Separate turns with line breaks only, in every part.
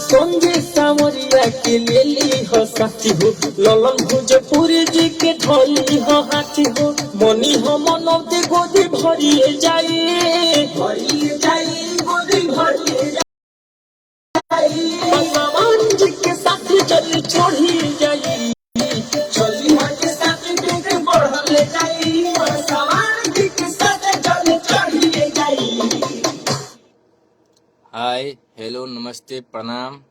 संजय सावरिया के ले ली हो साथी हो, ललन भोजपुरी जी के ढोली हो हाथी हो, मनी हो मनौती गोदी भरिए जाई गोदी भरिए जाई, भगवान जी के साथ चल छोड़ी जाई, चली मां के साथ देख बढ़ले जाई, भगवान जी के साथ चल छोड़ी जाई।
हाय हेलो नमस्ते प्रणाम।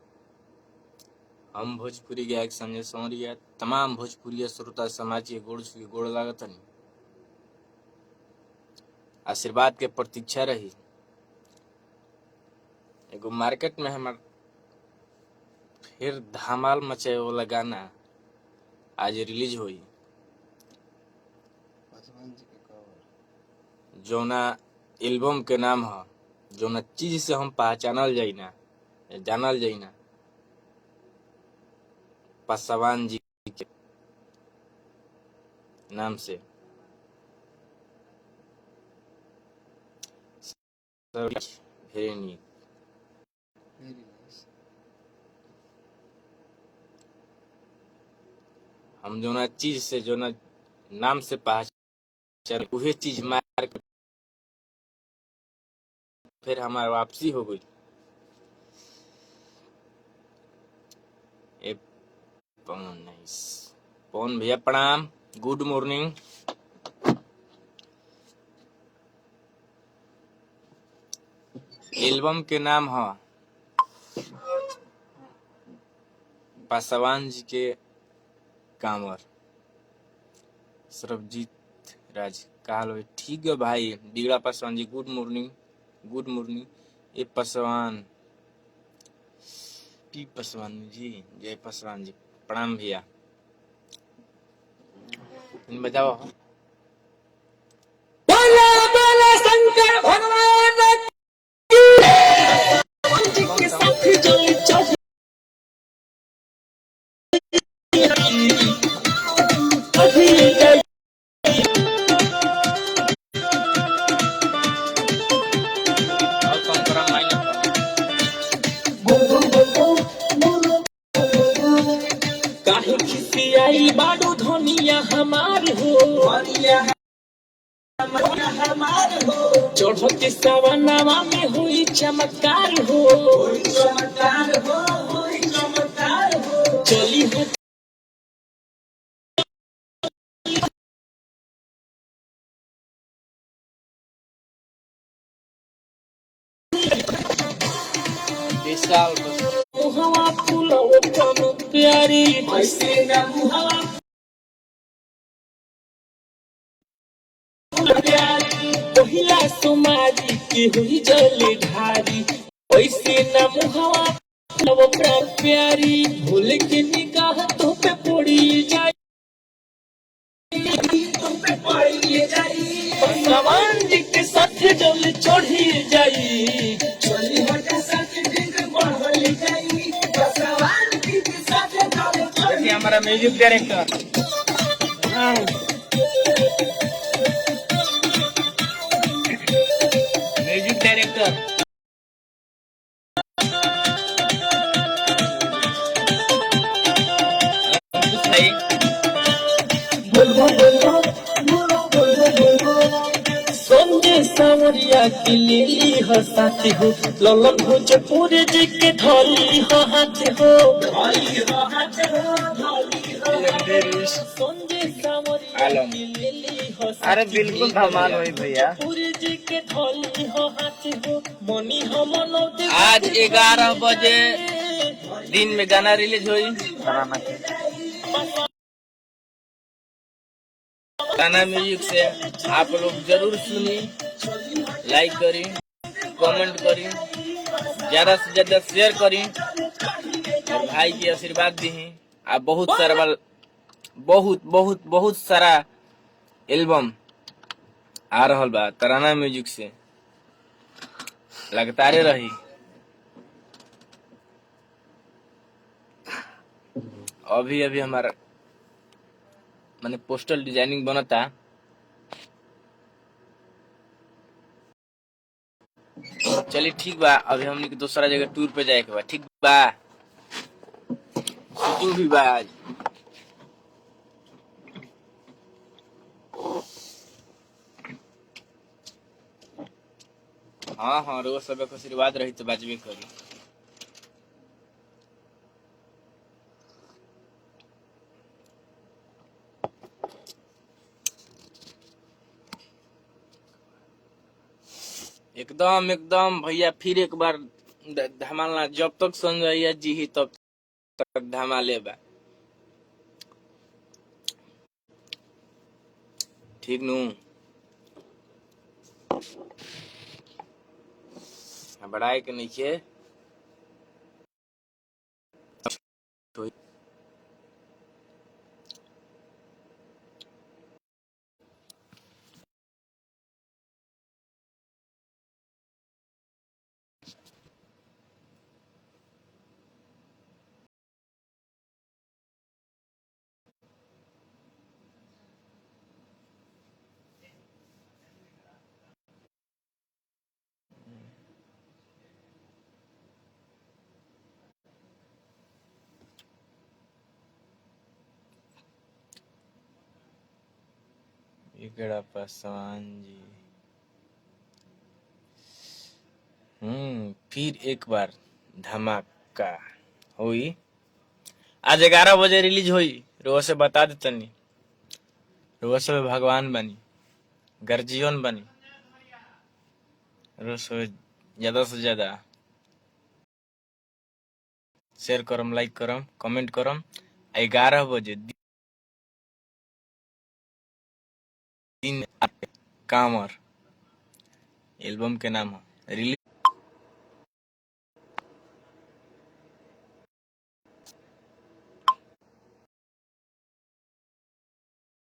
हम भोजपुरी गायक संजय सावरिया तमाम भोजपुरी श्रोता समाज के गोड़ लागतनी। आशीर्वाद के प्रतीक्षा रही। एगो मार्केट में हमार फिर धमाल मचाए वाला गाना आज रिलीज हुई, जौना एल्बम के नाम है जौना चीज से हम पहचानल जाइना जानल जाइना पासवान जी के नाम से। वेरी नीक। हम जौना चीज से जौना नाम से पहचान उहे चीज मार के फिर हमार वापसी हो गई। पवन भैया प्रणाम, गुड मॉर्निंग। एल्बम के नाम है पासवान जी के कांवर। सरबजीत राज काल ठीक है भाई। बिगड़ा Paswan ji good morning good morning. ए पासवान पी पासवान जी जय पासवान जी प्रणाम भैया। बताओ
बोला बोला शंकर भगवान के साथ चल चल अभी जाई। काहे खिसियाई बाडू धनिया हमार हो, चढ़ के सवनावा में हुई चमत्कार हो, चली हो
विशाल
मुहवा फूलो कम प्यारी, ऐसे ना मुहवा प्यारी, पहिला सुमारी की हुई जल ढारी, ऐसे ना मुहवा फूलो प्यारी, भूल के निगाह तो पे पड़ी जाए, भगवान जी के साथ जल चढ़ी जाई, चली के साथ बढ़ल जाई, भगवान जी के साथ जल चढ़ी।
हमारा music director music director
Sanjay सावरिया की लेली हो साथी हो, ललन भोजपुरी जी के ढोली हो हाथी हो, संजय सावरिया की लेली हो साथी हो,
अरे बिल्कुल धमाल हुई भैया।
भोजपुरी जी के ढोली हो हाथी हो, मनी हो मनौती
आज 11 बजे दिन में गाना रिलीज हुई। गाना म्यूजिक से आप लोग जरूर सुनी, लाइक करी, कमेंट करी, ज्यादा से ज्यादा शेयर करी और भाई की आशीर्वाद दी। आप बहुत सारा एल्बम आ रहल बा तराना म्यूजिक से, लगातार रही। अभी हमारा माने पोस्टल डिजाइनिंग बनता। चलिए ठीक बा, अभी हमने दूसरा जगह टूर पे जाए के बा। ठीक बा। शूटिंग भी बा आज। हाँ हाँ, रोज सब के आशीर्वाद रही तो बाजबे करी। एकदम एकदम भैया, फिर एक बार धमालना। जब तक संजय जी ही तब तक धमाले बा। ठीक नू? बड़ाई के नीचे इकड़ा पासवान जी। फिर एक बार धमाका हुई। आज 11 बजे रिलीज हुई। रोज से बता देतनी, रोज से भगवान बनी, गर्जियन बनी। रोज से ज्यादा से ज्यादा शेयर करम, लाइक करम, कमेंट करम। 11 बजे दिन कामर एल्बम के नाम है रिलीज।